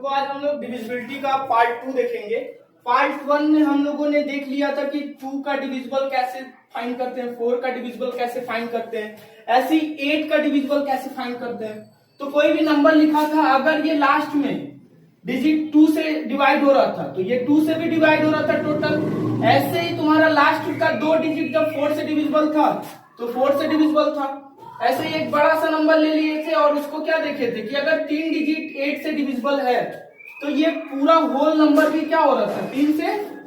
देखो आज हम लोग डिविजिबिलिटी का पार्ट 2 देखेंगे। पार्ट 1 में हम लोगों ने देख लिया था कि 2 का डिविजिबल कैसे फाइंड करते हैं, 4 का डिविजिबल कैसे फाइंड करते हैं, ऐसे ही 8 का डिविजिबल कैसे फाइंड करते हैं। तो कोई भी नंबर लिखा था, अगर ये लास्ट में डिजिट 2 से डिवाइड हो रहा था तो ये 2 से भी डिवाइड हो रहा था टोटल। ऐसे ही तुम्हारा लास्ट का 2 डिजिट जब 4 से डिविजिबल था तो 4 से डिविजिबल था। ऐसे ही एक बड़ा सा नंबर ले लिए थे और उसको क्या देखे थे कि अगर 3 डिजिट 8 से डिविजिबल है तो ये पूरा होल नंबर भी क्या हो रहा था, 3 से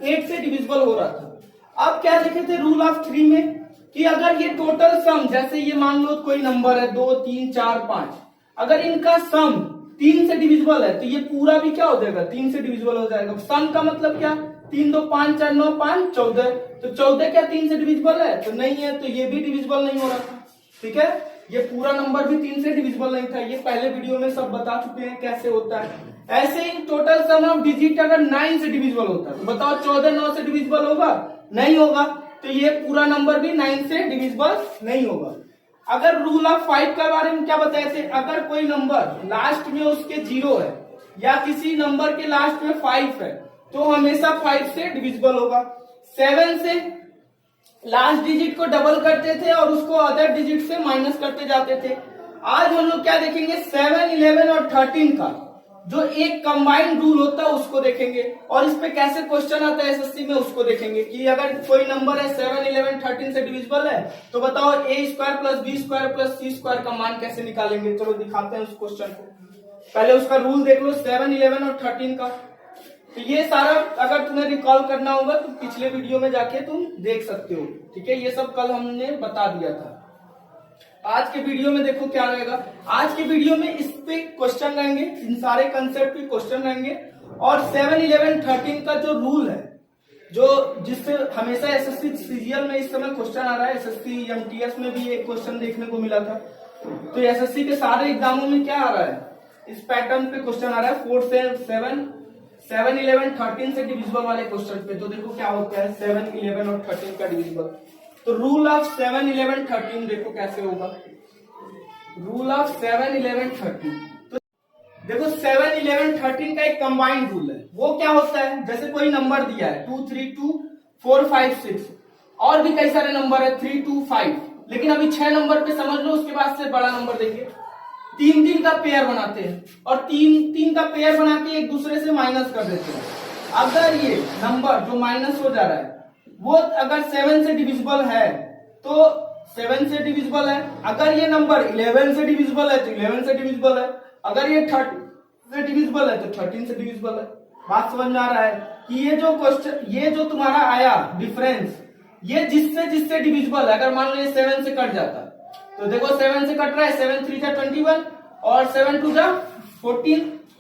8 से डिविजिबल हो रहा था। अब क्या देखे थे रूल ऑफ 3 में कि अगर ये टोटल सम, जैसे ये मान लो कोई नंबर है 2 3 4 5, अगर इनका सम 3 से डिविजिबल है तो ये पूरा भी क्या हो जाएगा, 3 से डिविजिबल हो जाएगा। सम का मतलब क्या, 3 2 5 4 9 5 14, तो 14 क्या 3 से डिविजिबल है, तो नहीं है, तो ये भी डिविजिबल नहीं हो रहा था। ठीक है, ये पूरा नंबर भी 3 से डिविजिबल नहीं था, ये पहले वीडियो में सब बता चुके हैं कैसे होता है। ऐसे ही टोटल सम ऑफ डिजिट अगर 9 से डिविजिबल होता है तो बताओ 14 9 से डिविजिबल होगा, नहीं होगा, तो ये पूरा नंबर भी 9 से डिविजिबल नहीं होगा। अगर रूल ऑफ 5 के बारे में क्या बताए थे, अगर कोई नंबर लास्ट में उसके 0 है या किसी नंबर के लास्ट में 5 है तो हमेशा 5 से डिविजिबल होगा। 7 से लास्ट डिजिट को डबल करते थे और उसको अदर डिजिट से माइनस करते जाते थे। आज हम लोग क्या देखेंगे, 7 11 और 13 का जो एक कंबाइंड रूल होता है उसको देखेंगे, और इस पे कैसे क्वेश्चन आता है एसएससी में उसको देखेंगे कि अगर कोई नंबर है 7 11 13 से डिविजिबल है तो बताओ a square plus B square plus C square का मान कैसे निकालेंगे। चलो दिखाते हैं उस क्वेश्चन को, पहले उसका रूल देख लो 7 11 और 13 का। तो ये सारा अगर तुम्हें रिकॉल करना होगा तो पिछले वीडियो में जाके तुम देख सकते हो। ठीक है, ये सब कल हमने बता दिया था। आज के वीडियो में देखो क्या रहेगा, आज के वीडियो में इस पे क्वेश्चन रहेंगे, इन सारे कंसेप्ट पे क्वेश्चन रहेंगे, और 7 11 13 का जो रूल है, जो जिससे हमेशा एसएससी सीजीएल में इस समय क्वेश्चन आ रहा है, एसएससी एमटीएस में भी एक क्वेश्चन देखने को मिला था। तो एसएससी के सारे एग्जामों में क्या आ रहा है, इस पैटर्न पे क्वेश्चन आ रहा है 4 से 7 11 13 से डिविजिबल वाले क्वेश्चन पे। तो देखो क्या होता है 7 11 और 13 का डिविजिबल। तो रूल ऑफ 7 11 13 देखो कैसे होगा, रूल ऑफ 7 11 13। तो देखो 7 11 13 का एक कंबाइंड रूल है। वो क्या होता है, जैसे कोई नंबर दिया है 2 3 2 4 5 6, और भी कई सारे नंबर है 3 2 5, लेकिन अभी 6 नंबर पे समझ लो, उसके बाद से बड़ा नंबर देंगे। 3 3 का पेयर बनाते हैं और 3 3 का पेयर बना के एक दूसरे से माइनस कर देते हैं। अगर ये नंबर जो माइनस हो जा रहा है वो अगर 7 से डिविजिबल है तो 7 से डिविजिबल है, अगर ये नंबर 11 से डिविजिबल है तो 11 से डिविजिबल है, अगर ये 13 से डिविजिबल है तो 13 से डिविजिबल है। बात समझ में आ रहा है कि ये जो क्वेश्चन, ये जो तुम्हारा आया डिफरेंस, ये जिससे जिससे डिविजिबल है। अगर मान लो ये 7 से कट जाता तो देखो 7 से कट रहा है, 7 3 जा 21 और 7 2 जा 14,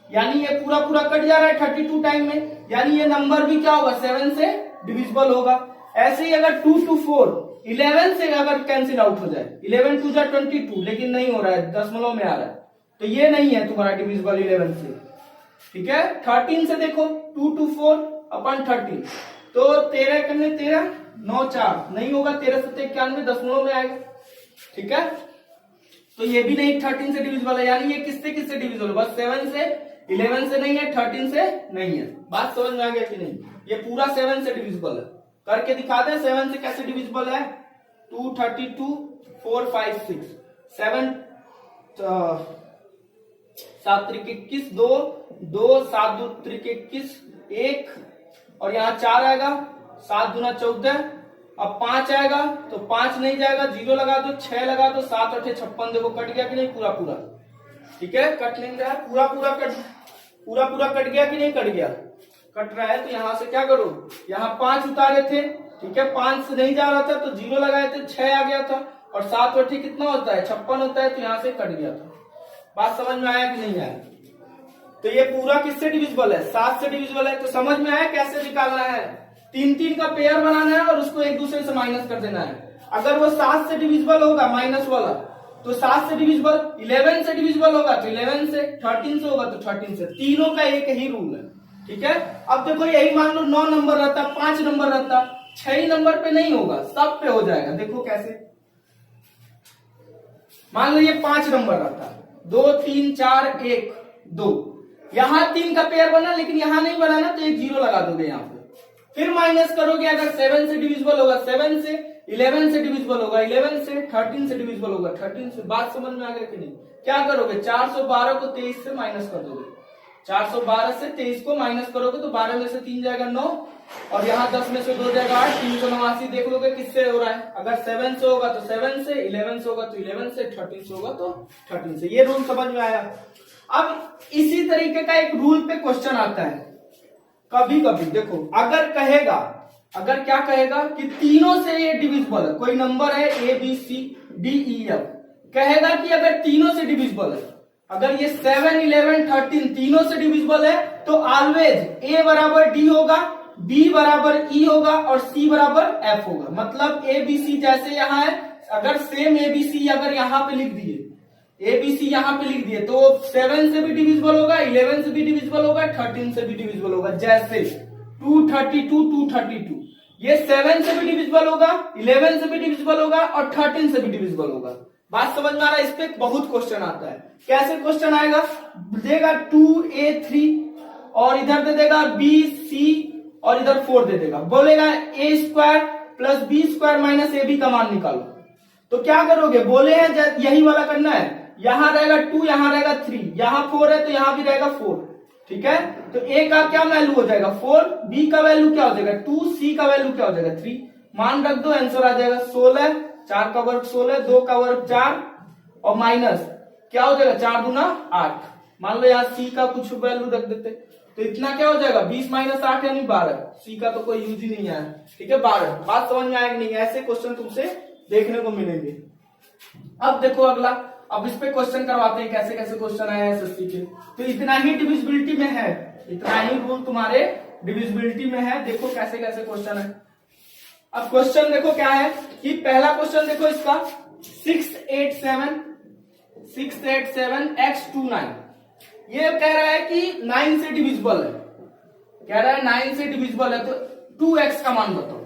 यानी ये पूरा पूरा कट जा रहा है 32 टाइम में, यानी ये नंबर भी क्या होगा 7 से डिविजिबल होगा। ऐसे ही अगर 2 2 4 11 से अगर कैंसिल आउट हो जाए, 11 2 जा 22, लेकिन नहीं हो रहा है, दशमलव में आ रहा है, तो ये नहीं है तुम्हारा डिविजिबल 11 से। ठीक है, 13 से देखो 2 2 4 अपन 13, तो 13 करने 13 9 4 नहीं होगा, 13 7 91 दशमलव में आएगा। ठीक है, तो ये भी नहीं 13 से डिविजिबल है, यानी ये किससे किससे डिविजिबल है, बस 7 से 11 से नहीं है, 13 से नहीं है। बात समझ में आ गया कि नहीं, ये पूरा 7 से डिविजिबल है। करके दिखा दे 7 से कैसे डिविजिबल है, 2 32 4 5 6 7 7 3 21 2 2 7 2 3 21 1, और यहाँ 4 आएगा, 7 दूना 14, अब 5 आएगा तो 5 नहीं जाएगा, 0 लगा दो, 6 लगा दो, 7 8 56, देखो कट गया कि नहीं पूरा पूरा। ठीक है, कट नहीं रहा है, पूरा पूरा कट गया कि नहीं कट गया, कट रहा है। तो यहाँ से क्या करो, यहाँ 5 उतारे थे, ठीक है, 5 से नहीं जा रहा था तो 0 लगाए थे, 6 आ गया था, और 7 8 कितना होता है 56 होता है, तो यहाँ से कट गया था। बात समझ में आया कि नहीं आया। तो ये पूरा किससे डिविजिबल है, 7 से डिविजिबल है। तो समझ में आया कैसे निकालना है, 3 3 का पेयर बनाना है और उसको एक दूसरे से माइनस कर देना है। अगर वो 7 से डिविजिबल होगा माइनस वाला तो 7 से डिविजिबल, 11 से डिविजिबल होगा तो 11 से, 13 से होगा तो 13 से, तीनों का एक ही रूल है। ठीक है, अब देखो यही मान लो 9 नंबर रहता, 5 नंबर रहता, 6 नंबर पे नहीं होगा, सब पे हो जाएगा। देखो कैसे, मान लो ये 5 नंबर रहता, 2 3 4 1 2, यहाँ 3 का पेयर बना लेकिन यहाँ नहीं बना ना, तो एक 0 लगा दोगे यहाँ पे। फिर माइनस करोगे, अगर 7 से डिविजिबल होगा 7 से, 11 से डिविजिबल होगा 11 से, 13 से डिविजिबल होगा 13 से। बात समझ में आ गया कि नहीं? क्या करोगे, 412 को 23 से माइनस कर दोगे। 412 से 23 को माइनस करोगे तो 12 में से 3 जाएगा 9, और यहाँ 10 में से 2 जाएगा 8। 389 देख लोगे किससे हो रहा है। अगर 7 से होगा तो 7 से, 11 से होगा तो 11 से, 13 से होगा तो 13 से। ये रूल समझ में आया। अब इसी तरीके का एक रूल पे क्वेश्चन आता है कभी कभी। देखो अगर कहेगा, अगर क्या कहेगा कि तीनों से ये डिविजिबल है, कोई नंबर है A B C D E F, कहेगा कि अगर तीनों से डिविजिबल है, अगर ये 7, 11, 13 तीनों से डिविजिबल है तो ऑलवेज A बराबर D होगा, B बराबर E होगा और C बराबर F होगा। मतलब A B C जैसे यहाँ है, अगर सेम A B C अगर यहाँ पे लिख दिए, A B C यहाँ पे लिख दिए तो 7 से भी डिविजिबल होगा, 11 से भी डिविजिबल होगा, 13 से भी डिविजिबल होगा। जैसे 232, 232 ये 7 से भी डिविजिबल होगा, 11 से भी डिविजिबल होगा और 13 से भी डिविजिबल होगा। बात समझ में आ रहा है? इस पे बहुत क्वेश्चन आता है। कैसे क्वेश्चन आएगा, देगा 2A3 और इधर दे देगा BC और इधर 4 दे देगा, बोलेगा A² plus B² minus AB का मान निकालो। तो क्या करोगे, बोले हैं यही वाला करना है। यहां रहेगा 2, यहां रहेगा 3, यहां 4 है तो यहां भी रहेगा 4। ठीक है, तो A का क्या वैल्यू हो जाएगा 4, B का वैल्यू क्या हो जाएगा 2, C का वैल्यू क्या हो जाएगा 3। मान रख दो, आंसर आ जाएगा 16, 4 का वर्ग 16, 2 का वर्ग 4 और माइनस क्या हो जाएगा 4 दूना 8। मान लो यहाँ C का कुछ वैल्यू रख देते तो इतना क्या हो जाएगा 20 माइनस 8 यानी 12। C का तो कोई यूज ही नहीं है। ठीक है, 12। बात समझ में आएगी नहीं? ऐसे क्वेश्चन तुमसे देखने को मिलेंगे। अब देखो अगला, अब इस पे क्वेश्चन करवाते हैं कैसे कैसे क्वेश्चन आए हैं एसएससी के। तो इतना ही डिविजिबिलिटी में है, इतना ही रूल तुम्हारे डिविजिबिलिटी में है। देखो कैसे कैसे क्वेश्चन है। अब क्वेश्चन देखो क्या है कि पहला क्वेश्चन देखो इसका 687 x29, ये कह रहा है कि 9 से डिविजिबल है, कह रहा है 9 से डिविजिबल है तो 2x का मान बताओ।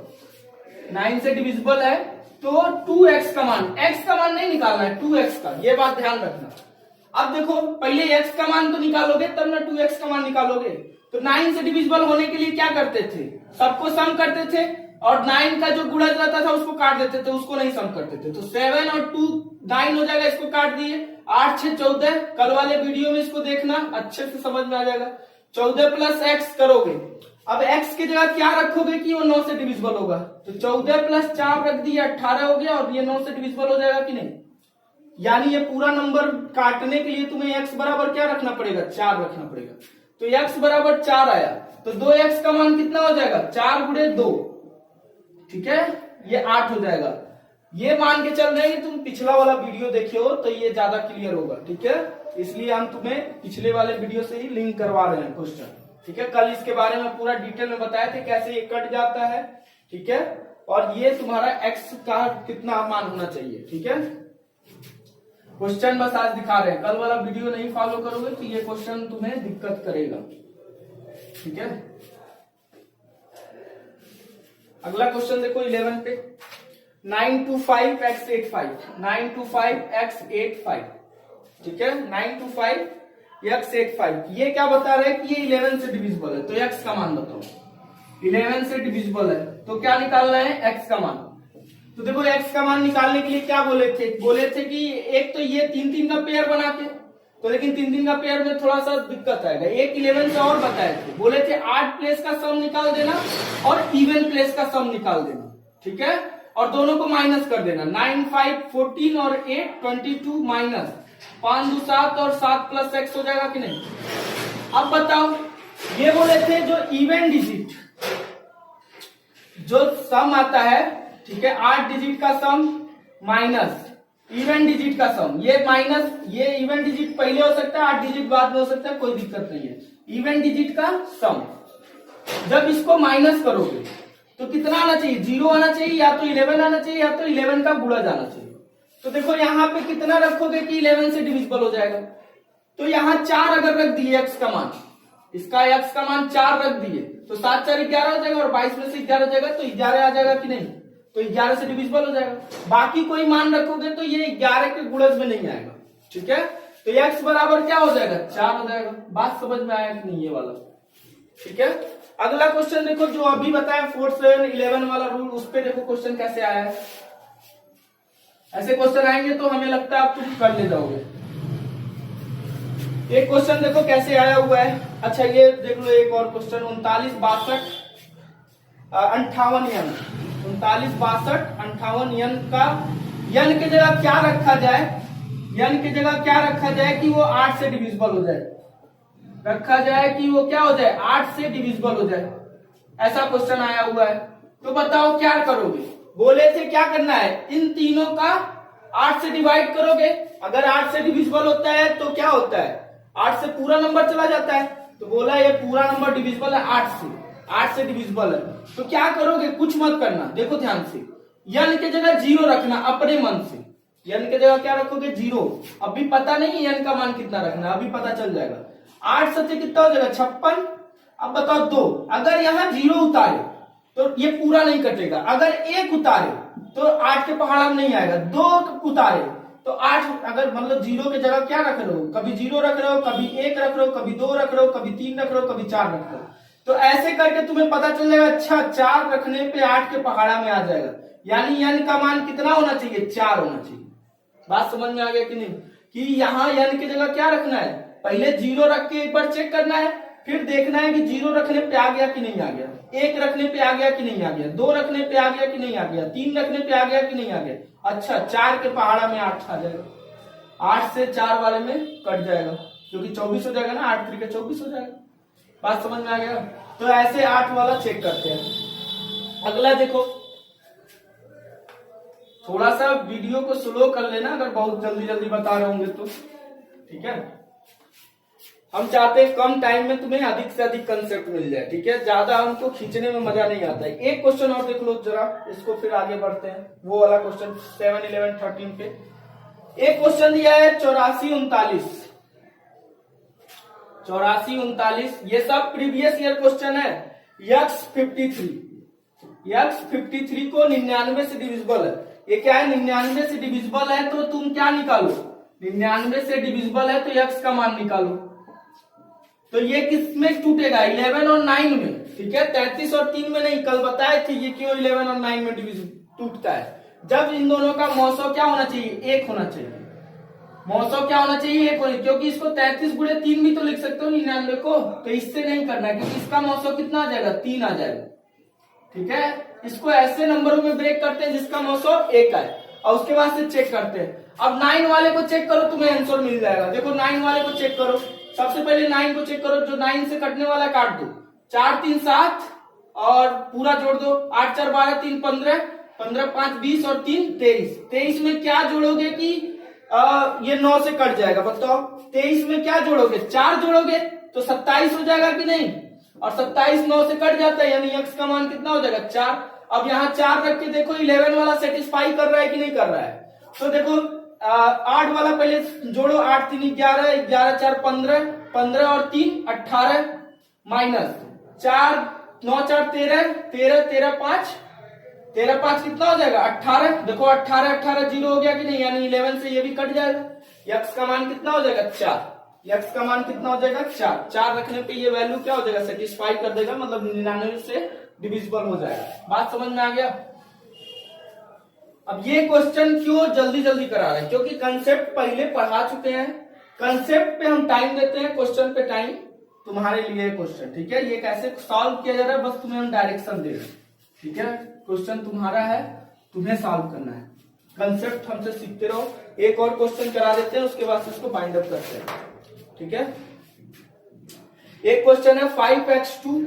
9 से डिविजिबल है तो 2x का मान, x का मान नहीं निकालना है, 2x का, ये बात ध्यान रखना। अब देखो पहले x का मान तो निकालोगे तब ना 2x का मान निकालोगे। तो 9 से डिविजिबल होने के लिए क्या करते थे, सबको सम करते थे और 9 का जो गुणज रहता था उसको काट देते थे, उसको नहीं सम करते थे। तो 7 और 2 9 हो जाएगा, इसको काट दिए, 8 6 14। कल वाले वीडियो में इसको देखना, अच्छे से समझ में आ जाएगा। 14 प्लस x करोगे, अब x की जगह क्या रखोगे कि वो 9 से डिविजिबल होगा, तो 14 प्लस 4 रख दिया 18 हो गया और ये 9 से डिविजिबल हो जाएगा कि नहीं। यानी ये पूरा नंबर काटने के लिए तुम्हें x बराबर क्या रखना पड़ेगा 4 रखना पड़ेगा। तो x बराबर 4 आया तो 2x का मान कितना हो जाएगा 4 गुणे 2, ठीक है, ये 8 हो जाएगा। ये मान के चल रहे हैं, तुम पिछला वाला वीडियो देखे हो तो ये ज्यादा क्लियर होगा। ठीक है, इसलिए हम तुम्हें पिछले वाले वीडियो से ही लिंक करवा रहे हैं क्वेश्चन। ठीक है, कल इसके बारे में पूरा डिटेल में बताए थे कैसे ये कट जाता है। ठीक है, और ये तुम्हारा x का कितना मान होना चाहिए। ठीक है, क्वेश्चन बस आज दिखा रहे हैं, कल वाला वीडियो नहीं फॉलो करोगे तो ये क्वेश्चन तुम्हें दिक्कत करेगा। ठीक है, अगला क्वेश्चन देखो 11 पे, 925x85, 925x85। ठीक है, 925x85, ये क्या बता रहे हैं कि ये 11 से डिविजिबल है, तो x का मान बताओ। 11 से डिविजिबल है तो क्या निकालना है x का मान। तो देखो x का मान निकालने के लिए क्या बोले थे कि एक तो ये 3-3 का पेयर बना के, तो लेकिन 3-3 का पेयर में थोड़ा सा दिक्कत आएगा। एक 11 से और बताए थे, बोले थे 8 प्लेस का सम निकाल देना और इवन प्लेस का सम निकाल देना। ठीक है, और दोनों को माइनस कर देना, 9 5 14 और 8 22 माइनस 5 2 7 और 7 प्लस x हो जाएगा कि नहीं। अब बताओ, ये बोले थे जो इवन डिजिट जो सम आता है, ठीक है, 8 डिजिट का सम माइनस इवन डिजिट का सम, ये माइनस ये इवन डिजिट पहले हो सकता है 8 डिजिट बाद में हो सकता है, कोई दिक्कत नहीं है। इवन डिजिट का सम जब इसको माइनस करोगे तो कितना आना चाहिए 0 आना चाहिए, या तो 11 आना चाहिए, या तो 11 का गुणज आना चाहिए। तो देखो यहाँ पे कितना रखोगे कि 11 से डिविजिबल हो जाएगा। तो यहाँ 4 अगर रख दिए x का मान, इसका x का मान 4 रख दिए तो 7 4 11 हो जाएगा और 22 में से 11 हो जाएगा तो 11 आ जाएगा कि नहीं, तो 11 से डिविजिबल हो जाएगा। बाकी कोई मान रखोगे तो ये 11 के गुणज में नहीं आएगा। ठीक है, तो x बराबर क्या हो जाएगा 4 हो जाएगा। बात समझ में आया कि नहीं ये वाला? ठीक है। अगला क्वेश्चन देखो जो अभी बताया 4 7 11 वाला रूल, उस पे देखो क्वेश्चन कैसे आया है। ऐसे क्वेश्चन आएंगे तो हमें लगता है आप तुम कर ले जाओगे। एक क्वेश्चन देखो कैसे आया हुआ है। अच्छा ये देख लो एक और क्वेश्चन 39 62 58 यन 39 62 58 यन का यन की जगह क्या रखा जाए, यन की जगह क्या रखा जाए कि वो 8 से डिविजिबल हो जाए, रखा जाए कि वो क्या हो जाए 8 से डिविजिबल हो जाए। ऐसा क्वेश्चन आया हुआ है। तो बताओ क्या करोगे? बोले थे क्या करना है, इन तीनों का 8 से डिवाइड करोगे। अगर 8 से डिविजिबल होता है तो क्या होता है 8 से पूरा नंबर चला जाता है। तो बोला ये पूरा नंबर डिविजिबल है 8 से डिविजिबल है। तो क्या करोगे, कुछ मत करना, देखो ध्यान से, यन की जगह 0 रखना अपने मन से। यन की जगह क्या रखोगे 0। अभी पता नहीं यन का मान कितना रखना, अभी पता चल जाएगा। 8 सत्य कितना हो जाएगा 56। अब बताओ 2, अगर यहाँ 0 उतारे तो ये पूरा नहीं कटेगा। अगर 1 उतारे तो 8 के पहाड़ा में नहीं आएगा। 2 उतारे तो 8, अगर मतलब 0 की जगह क्या रख रहे हो, कभी 0 रख रहे हो, कभी 1 रख रहे हो, कभी 2 रख रहे हो, कभी 3 रख रहे हो, कभी 4 रख रहे हो। तो ऐसे करके तुम्हें पता चल जाएगा अच्छा 4 रखने पे 8 के पहाड़ा में आ जाएगा। यानी यन का मान कितना होना चाहिए 4 होना चाहिए। बात समझ में आ गया कि नहीं? कि यहाँ यन की जगह क्या रखना है, पहले 0 रख के एक बार चेक करना है, फिर देखना है कि 0 रखने पे आ गया कि नहीं आ गया, 1 रखने पे आ गया कि नहीं आ गया, 2 रखने पे आ गया कि नहीं आ गया, 3 रखने पे आ गया कि नहीं आ गया। अच्छा 4 के पहाड़ा में 8 आ जाएगा। 8 से 4 वाले में कट जाएगा क्योंकि 24 हो जाएगा ना, 8 3 के 24 हो जाएगा। बात समझ में आ गया? तो ऐसे 8 वाला चेक करते हैं। अगला देखो, थोड़ा सा वीडियो को स्लो कर लेना अगर बहुत जल्दी जल्दी बता रहे होंगे तो, ठीक है। हम चाहते हैं कम टाइम में तुम्हें अधिक से अधिक कंसेप्ट मिल जाए, ठीक है। ज्यादा हमको खींचने में मजा नहीं आता है। एक क्वेश्चन और देख लो जरा, इसको फिर आगे बढ़ते हैं। वो वाला क्वेश्चन 7 11 13 पे एक क्वेश्चन दिया है 84 39, ये सब प्रीवियस ईयर क्वेश्चन है। x53 को 99 से डिविजिबल है। ये क्या है 99 से डिविजिबल है, तो तुम क्या निकालो, 99 से डिविजिबल है तो x का मान निकालो। तो ये किसमें टूटेगा 11 और 9 में, ठीक है। 33 और 3 में नहीं, कल बताए थे ये क्यों 11 और 9 में टूटता है। जब इन दोनों का मौसम क्या होना चाहिए 1 होना चाहिए। मौसम क्या होना चाहिए 1 होना, क्योंकि इसको 33 गुणे 3 भी तो लिख सकते हो 99 को। तो इससे नहीं करना क्योंकि इसका मौसम कितना आ जाएगा 3 आ जाएगा, ठीक है। इसको ऐसे नंबरों में ब्रेक करते हैं जिसका मौसम 1 आए और उसके बाद से चेक करते हैं। अब 9 वाले को चेक करो, तुम्हें आंसर मिल जाएगा। देखो 9 वाले को चेक करो, सबसे पहले 9 को चेक करो, जो 9 से कटने वाला काट दो। 4 3 7 और पूरा जोड़ दो, 8 4 12 3 15 15 5 20 और 3 23। 23 में क्या जोड़ोगे कि ये 9 से कट जाएगा। बताओ 23 में क्या जोड़ोगे, 4 जोड़ोगे तो 27 हो जाएगा कि नहीं। और 27 9 से कट जाता है, यानी x का मान कितना हो जाएगा 4। अब यहाँ 4 रख के देखो 11 वाला सेटिस्फाई कर रहा है कि नहीं कर रहा है। तो देखो 8 वाला पहले जोड़ो, 8 3 11 11 4 15 15 और 3 18 माइनस 4 9 4 13 13 13 5 13 5 कितना हो जाएगा 18। देखो 18 18 0 हो गया कि नहीं, यानी 11 से ये भी कट जाएगा। x का मान कितना हो जाएगा 4। x का मान कितना हो जाएगा 4। 4 रखने पे ये वैल्यू क्या हो जाएगा सेटिस्फाई कर देगा, मतलब 99 से डिविजिबल हो जाएगा। बात समझ में आ गया? अब ये क्वेश्चन क्यों जल्दी जल्दी करा रहे हैं, क्योंकि कंसेप्ट पहले पढ़ा चुके हैं। कंसेप्ट पे हम टाइम देते हैं, क्वेश्चन पे टाइम तुम्हारे लिए क्वेश्चन, ठीक है। ये कैसे सॉल्व किया जा रहा है बस तुम्हें हम डायरेक्शन दे रहे हैं, ठीक है। क्वेश्चन तुम्हारा है, तुम्हें सॉल्व करना है। कंसेप्ट हमसे सीखते रहो। एक और क्वेश्चन करा देते हैं, उसके बाद इसको बाइंड अप करते हैं, ठीक है। एक क्वेश्चन है 5x2,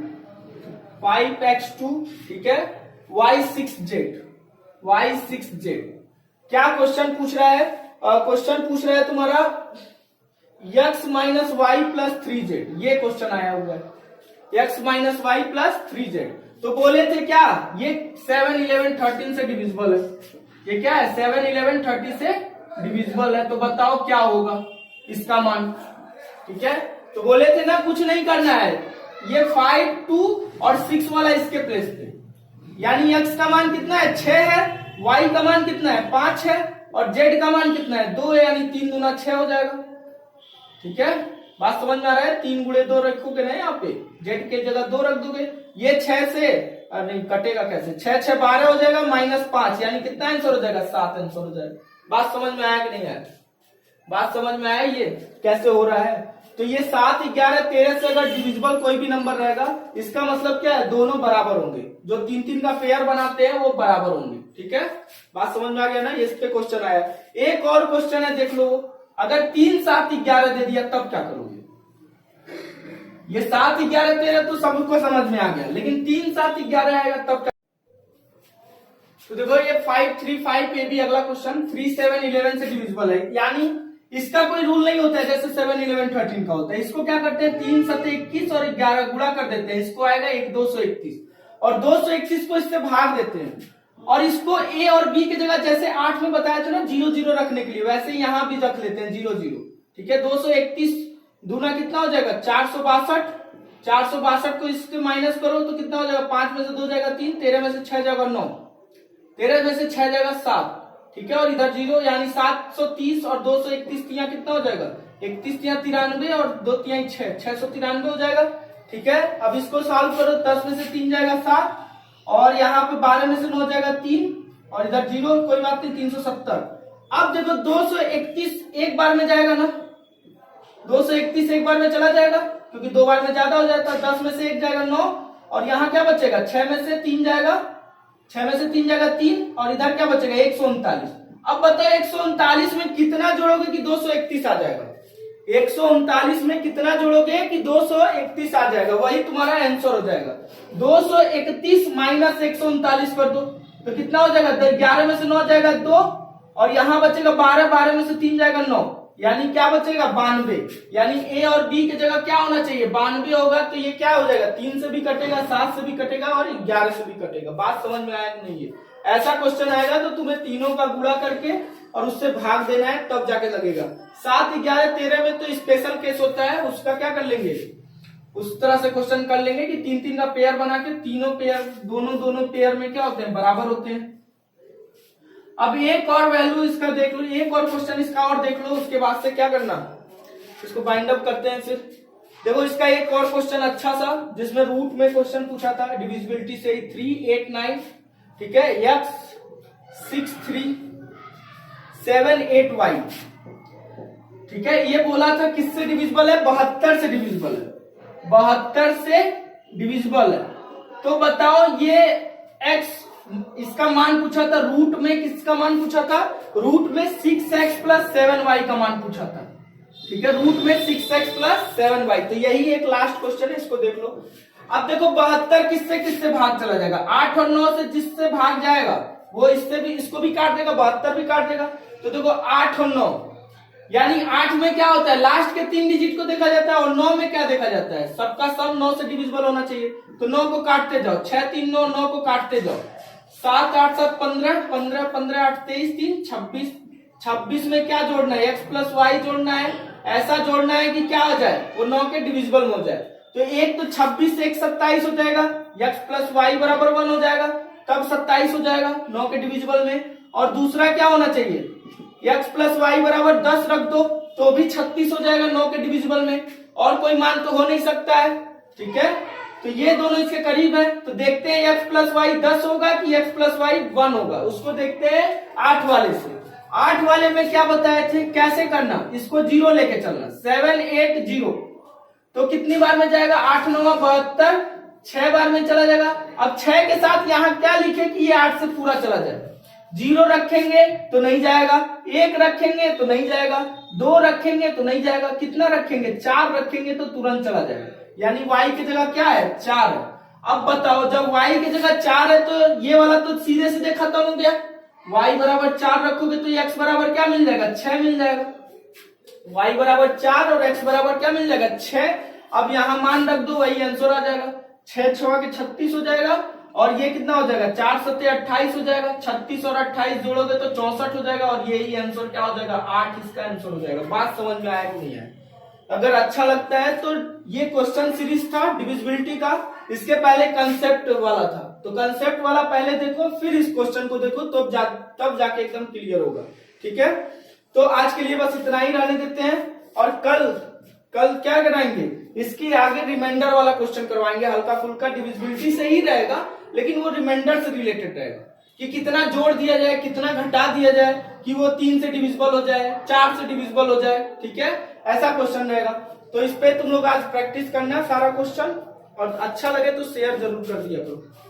ठीक है, y6z। क्या क्वेश्चन पूछ रहा है? क्वेश्चन पूछ रहा है तुम्हारा x minus Y plus 3z। ये क्वेश्चन आया हुआ है x minus Y plus 3z। तो बोले थे क्या ये 7 11 13 से डिविजिबल है। ये क्या है 7 11 30 से डिविजिबल है। तो बताओ क्या होगा इसका मान, ठीक है। तो बोले थे ना कुछ नहीं करना है, ये 5 2 और 6 वाला इसके प्लेस पे, यानी x का मान कितना है 6 है, y का मान कितना है 5 है और z का मान कितना है 2 है, यानी 3 दूना 6 हो जाएगा। ठीक है, बात समझ में आ रहा है। 3 गुणे 2 रखोगे ना यहाँ पे, जेड के जगह 2 रख दोगे, ये 6 से नहीं कटेगा कैसे, 6 6 12 हो जाएगा, -5 यानी कितना आंसर हो जाएगा, 7 आंसर हो जाएगा। बात समझ में आया कि नहीं आया, बात समझ में आया ये कैसे हो रहा है। तो ये 7 11 13 से अगर डिविजिबल कोई भी नंबर रहेगा, इसका मतलब क्या है, दोनों बराबर होंगे, जो 3 3 का पेयर बनाते हैं वो बराबर होंगे। ठीक है, बात समझ में आ गया ना, इस पे क्वेश्चन आया। एक और क्वेश्चन है, देख लो, अगर 3 7 11 दे दिया तब क्या करोगे। ये 7 11 13 तो सबको समझ में आ गया, लेकिन 3 7 11 आएगा तब क्या। तो देखो ये 5 3 5 पे भी अगला क्वेश्चन 3 7 11 से डिविजिबल है, यानी इसका कोई रूल नहीं होता है जैसे 7 11 13 का होता है। इसको क्या करते हैं, 3 7 21 और 11 गुणा कर देते हैं, इसको आएगा 1 231 और 231 को इससे भाग देते हैं, और इसको ए और बी की जगह जैसे 8 में बताया था ना 0 0 रखने के लिए, वैसे यहां भी रख लेते हैं 0 0। ठीक है, 231 दूना कितना हो जाएगा, 462। 462 को इसके माइनस करो तो कितना हो जाएगा, 5 में से 2 जाएगा 3, 13 में से 6 जाएगा 9, 13 में से 6 जाएगा 7। ठीक है, और इधर 0 यानी 730 और 231 तिया कितना हो जाएगा, 31 तिया 93 और 2 तिया 6 693 हो जाएगा। ठीक है, अब इसको सॉल्व करो, 10 में से 3 जाएगा 7 और यहाँ पे 12 में से 9 जाएगा 3 और इधर 0, कोई बात नहीं, 370। अब देखो 231 एक बार में जाएगा ना, 231 एक बार में चला जाएगा क्योंकि 2 बार में ज्यादा हो जाता है। 10 में से 1 जाएगा 9 और यहाँ क्या बचेगा, 6 में से 3 जाएगा, 6 में से 3 जाएगा 3 और इधर क्या बचेगा 139। अब बताओ 139 में कितना जोड़ोगे कि 231 आ जाएगा, 139 में कितना जोड़ोगे कि 231 आ जाएगा, वही तुम्हारा आंसर हो जाएगा। 231 माइनस 139 कर दो तो कितना हो जाएगा, 11 में से 9 जाएगा 2 और यहाँ बचेगा 12, 12 में से 3 जाएगा 9, यानी क्या बचेगा 92। यानी ए और बी की जगह क्या होना चाहिए, 92 होगा। तो ये क्या हो जाएगा, 3 से भी कटेगा, 7 से भी कटेगा और 11 से भी कटेगा। बात समझ में आया नहीं है, ऐसा क्वेश्चन आएगा तो तुम्हें तीनों का गुणा करके और उससे भाग देना है तब जाके लगेगा। 7 11 13 में तो स्पेशल केस होता है, उसका क्या कर लेंगे, उस तरह से क्वेश्चन कर लेंगे कि 3 3 का पेयर बना के तीनों पेयर दोनों पेयर में क्या होते हैं, बराबर होते हैं। अब एक और वैल्यू इसका देख लो, एक और क्वेश्चन इसका और देख लो, उसके बाद से क्या करना, इसको बाइंड अप करते हैं। फिर देखो इसका एक और क्वेश्चन अच्छा सा, जिसमें रूट में क्वेश्चन पूछा था डिविजिबिलिटी से, 3 8 9। ठीक है, x 6 3 7 8 y। ठीक है, ये बोला था किससे डिविजिबल है, 72 से डिविजिबल है, 72 से डिविजिबल है। तो बताओ ये x इसका मान पूछा था, रूट में किसका मान पूछा था, रूट में 6x + 7y का मान पूछा था। ठीक है, रूट में 6x + 7y। तो यही एक लास्ट क्वेश्चन है, इसको देख लो। अब देखो 72 किससे किससे भाग चला जाएगा, 8 और 9 से जिससे भाग जाएगा वो इससे भी, इसको भी काट देगा, 72 भी काट देगा। तो देखो 8 और 9 यानी 8 में क्या होता है, लास्ट के 3 डिजिट को देखा जाता है और 9 में क्या देखा जाता है, सबका सब 9 से डिविजिबल होना चाहिए। तो 9 को काटते जाओ, 6 3 9, 9 को काटते जाओ, 7 8 7 15 15 15 8 23 3 26। 26 में क्या जोड़ना है, x + y जोड़ना है, ऐसा जोड़ना है कि क्या हो जाए, वो 9 के डिविजिबल में हो जाए। तो एक तो 26 से 1 27 हो जाएगा, x + y = 1 हो जाएगा, तब 27 हो जाएगा 9 के डिविजिबल में। और दूसरा क्या होना चाहिए, x + y = 10 रख दो तो भी 36 हो जाएगा 9 के डिविजिबल में, और कोई मान तो हो नहीं सकता है। ठीक है, तो ये दोनों इसके करीब है। तो देखते हैं x + y 10 होगा कि x + y 1 होगा, उसको देखते हैं 8 वाले से। 8 वाले में क्या बताए थे, कैसे करना, इसको 0 लेके चलना, 7 8 0। तो कितनी बार में जाएगा, 8 9 72, 6 बार में चला जाएगा। अब 6 के साथ यहाँ क्या लिखे कि ये 8 से पूरा चला जाए, 0 रखेंगे तो नहीं जाएगा, 1 रखेंगे तो नहीं जाएगा, 2 रखेंगे तो नहीं जाएगा, कितना रखेंगे, 4 रखेंगे तो तुरंत चला जाएगा। यानी y की जगह क्या है, 4 है। अब बताओ जब y की जगह 4 है तो ये वाला तो सीधे सीधे खत्म हो गया, y = 4 रखोगे तो x बराबर क्या मिल जाएगा, 6 मिल जाएगा। y = 4 और x बराबर क्या मिल जाएगा, 6। अब यहाँ मान रख दो, वही आंसर आ जाएगा, 6 6 के 36 हो जाएगा और ये कितना हो जाएगा, 4 7 28 हो जाएगा, 36 और 28 जोड़ोगे तो 64 हो जाएगा और यही आंसर क्या हो जाएगा, 8 इसका आंसर हो जाएगा। बात समझ में आया कि नहीं है। अगर अच्छा लगता है तो ये क्वेश्चन सीरीज था डिविजिबिलिटी का, इसके पहले कंसेप्ट वाला था, तो कंसेप्ट वाला पहले देखो फिर इस क्वेश्चन को देखो, तब जाके एकदम क्लियर होगा। ठीक है, तो आज के लिए बस इतना ही रहने देते हैं और कल कल क्या कराएंगे, इसके आगे रिमाइंडर वाला क्वेश्चन करवाएंगे, हल्का फुल्का डिविजिबिलिटी से ही रहेगा लेकिन वो रिमाइंडर से रिलेटेड रहेगा कि कितना जोड़ दिया जाए, कितना घटा दिया जाए कि वो 3 से डिविजिबल हो जाए, 4 से डिविजिबल हो जाए, ठीक है, ऐसा क्वेश्चन रहेगा। तो इस पे तुम लोग आज प्रैक्टिस करना सारा क्वेश्चन, और अच्छा लगे तो शेयर जरूर कर दिया करो।